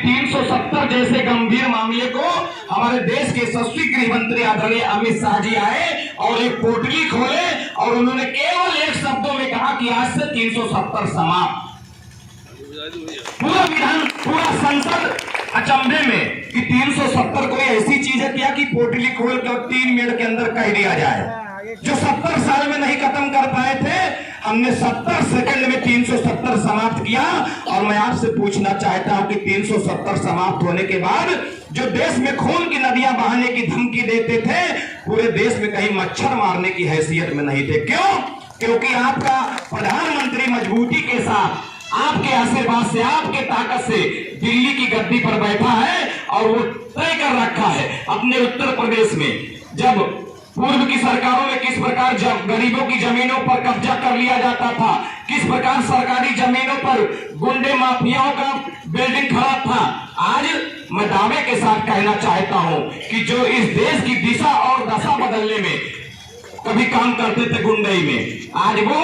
370 जैसे गंभीर मामले को हमारे देश के यशस्वी गृह मंत्री आदरणीय अमित शाह जी आए और एक पोटली खोले और उन्होंने केवल एक शब्दों में कहा कि आज से 370 समाप्त। पूरा संसद अचंभे में कि 370 कोई ऐसी चीज है क्या कि पोटली खोल कर 3 मिनट के अंदर कह दिया जाए। जो 70 साल में नहीं खत्म कर पाए थे, हमने 70 सेकंड में 370 समाप्त किया। और मैं आपसे पूछना चाहता हूं कि 370 समाप्त होने के बाद जो देश में खून की नदियां बहाने की धमकी देते थे, पूरे देश में कहीं मच्छर मारने की हैसियत में नहीं थे। क्यों? क्योंकि आपका प्रधानमंत्री मजबूती के साथ, आपके आशीर्वाद से, आपके ताकत से दिल्ली की गद्दी पर बैठा है और वो तय कर रखा है अपने उत्तर प्रदेश में जब पूर्व की सरकारों में किस प्रकार गरीबों की जमीनों पर कब्जा कर लिया जाता था, किस प्रकार सरकारी जमीनों पर गुंडे माफियाओं का बिल्डिंग खड़ा था। आज मैं दावे के साथ कहना चाहता हूं कि जो इस देश की दिशा और दशा बदलने में कभी काम करते थे गुंडई में, आज वो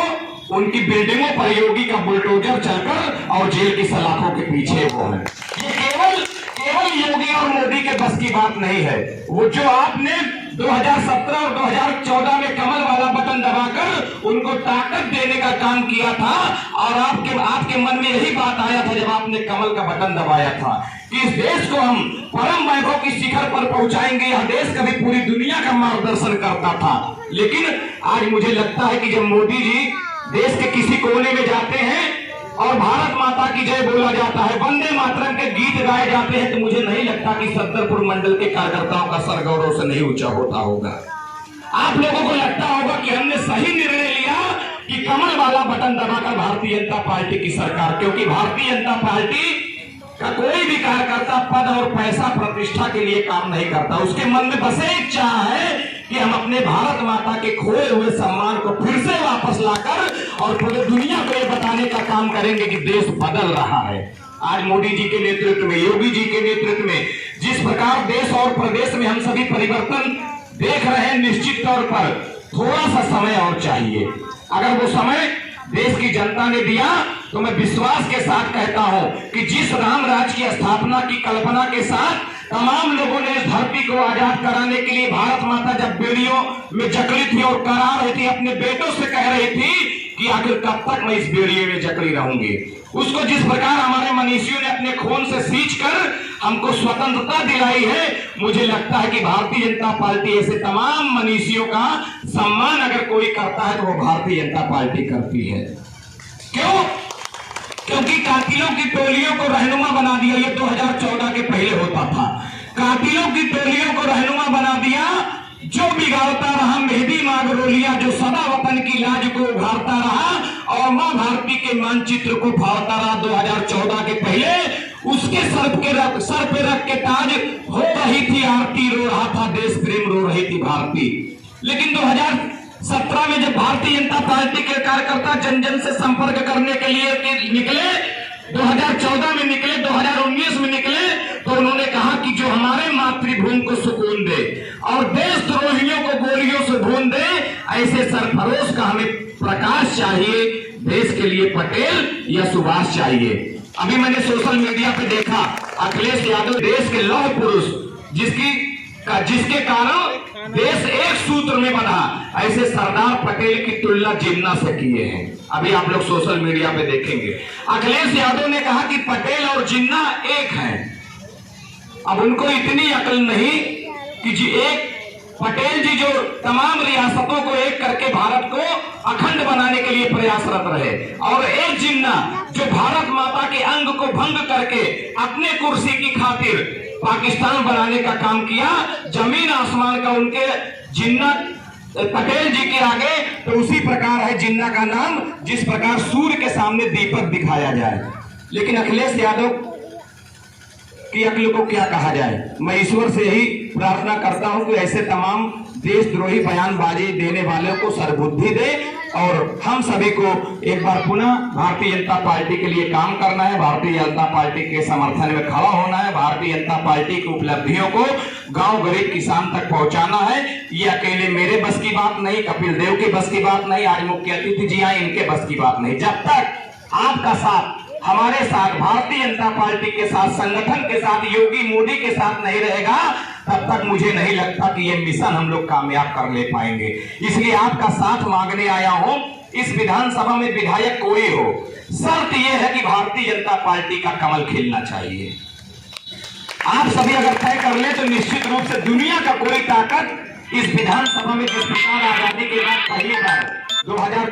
उनकी बिल्डिंगों पर योगी का बुलडोजर चलकर और जेल की सलाखों के पीछे वो है। ये केवल योगी और मोदी के बस की बात नहीं है। वो जो आपने 2017 और 2014 में कमल वाला बटन दबाकर उनको ताकत देने का काम किया था, और आपके मन में यही बात आया था जब आपने कमल का बटन दबाया था कि इस देश को हम परम वैभव की शिखर पर पहुंचाएंगे। यह देश कभी पूरी दुनिया का मार्गदर्शन करता था, लेकिन आज मुझे लगता है कि जब मोदी जी देश के किसी कोने में जाते हैं और भारत माता की जय बोला जाता है, वंदे मातरम के गीत गाए जाते हैं, तो मुझे नहीं लगता कि सत्तरपुर मंडल के कार्यकर्ताओं का सर गौरव से नहीं ऊंचा होता होगा। आप लोगों को लगता होगा कि हमने सही निर्णय लिया कि कमल वाला बटन दबाकर भारतीय जनता पार्टी की सरकार, क्योंकि भारतीय जनता पार्टी का कोई भी कार्यकर्ता पद और पैसा प्रतिष्ठा के लिए काम नहीं करता। उसके मन में बस एक चाह है कि हम अपने भारत माता के खोए हुए सम्मान को फिर से वापस लाकर और पूरी दुनिया को ये बताने का काम करेंगे कि देश बदल रहा है। आज मोदी जी के नेतृत्व में, योगी जी के नेतृत्व में जिस प्रकार देश और प्रदेश में हम सभी परिवर्तन देख रहे हैं, निश्चित तौर पर थोड़ा सा समय और चाहिए। अगर वो समय देश की जनता ने दिया तो मैं विश्वास के साथ कहता हूं कि जिस राम राज्य की स्थापना की कल्पना के साथ तमाम लोगों ने इस धरती को आजाद कराने के लिए भारत माता जब बेड़ियों में जकड़ी थी और करा रही थी, अपने बेटों से कह रही थी कि आखिर कब तक मैं इस बेड़िए में जकड़ी रहूंगी, उसको जिस प्रकार हमारे मनीषियों ने अपने खून से सींच कर हमको स्वतंत्रता दिलाई है, मुझे लगता है कि भारतीय जनता पार्टी ऐसे तमाम मनीषियों का सम्मान अगर कोई करता है तो वो भारतीय जनता पार्टी करती है। क्यों? क्योंकि कातिलों की टोलियों को रहनुमा बना दिया। ये 2014 के पहले होता था। कातिलों की टोलियों को रहनुमा बना दिया। जो बिगाड़ता रहा मेहदी मागरोलिया, जो सदा वतन की लाज को उभारता रहा और मां भारती के मानचित्र को फाड़ता रहा 2014 के पहले, उसके सर पे रख के ताज हो रही थी आरती, रो रहा था देश प्रेम, रो रही थी भारती। लेकिन 2017 में जब भारतीय जनता पार्टी के कार्यकर्ता जन जन से संपर्क करने के लिए निकले, 2014 में निकले, 2019 में निकले, तो उन्होंने कहा कि जो हमारे मातृभूमि को सुकून दे और देशद्रोहियों को गोलियों से भून दे, ऐसे सरफरोश का हमें प्रकाश चाहिए। देश के लिए पटेल या सुभाष चाहिए। अभी मैंने सोशल मीडिया पे देखा अखिलेश यादव देश के लौह पुरुष जिसके कारण देश एक सूत्र में बना, ऐसे सरदार पटेल की तुलना जिन्ना से किए हैं। अभी आप लोग सोशल मीडिया पे देखेंगे अखिलेश यादव ने कहा कि पटेल और जिन्ना एक हैं। अब उनको इतनी अकल नहीं कि जी एक पटेल जी जो तमाम रियासतों को एक करके भारत को अखंड बनाने के लिए प्रयासरत रहे, और एक जिन्ना जो भारत माता के अंग को भंग करके अपने कुर्सी की खातिर पाकिस्तान बनाने का काम किया। जमीन आसमान का उनके जिन्ना पटेल जी के आगे तो उसी प्रकार है जिन्ना का नाम, जिस प्रकार सूर्य के सामने दीपक दिखाया जाए। लेकिन अखिलेश यादव की अक्ल को क्या कहा जाए। मैं ईश्वर से यही प्रार्थना करता हूं कि ऐसे तमाम देशद्रोही बयानबाजी देने वालों को सरबुद्धि दे और हम सभी को एक बार पुनः भारतीय जनता पार्टी के लिए काम करना है, भारतीय जनता पार्टी के समर्थन में खड़ा होना है, भारतीय जनता पार्टी की उपलब्धियों को गांव गरीब किसान तक पहुंचाना है। ये अकेले मेरे बस की बात नहीं, कपिल देव की बस की बात नहीं, आज मुख्य अतिथि जी आए, इनके बस की बात नहीं। जब तक आपका साथ, हमारे साथ, भारतीय जनता पार्टी के साथ, संगठन के साथ, योगी मोदी के साथ नहीं रहेगा, तब तक मुझे नहीं लगता कि ये मिशन हम लोग कामयाब कर ले पाएंगे। इसलिए आपका साथ मांगने आया हूं। इस विधानसभा में विधायक कोई हो, शर्त यह है कि भारतीय जनता पार्टी का कमल खिलना चाहिए। आप सभी अगर तय कर ले तो निश्चित रूप से दुनिया का कोई ताकत इस विधानसभा में जिस प्रकार आजादी के बाद पहली बार 2000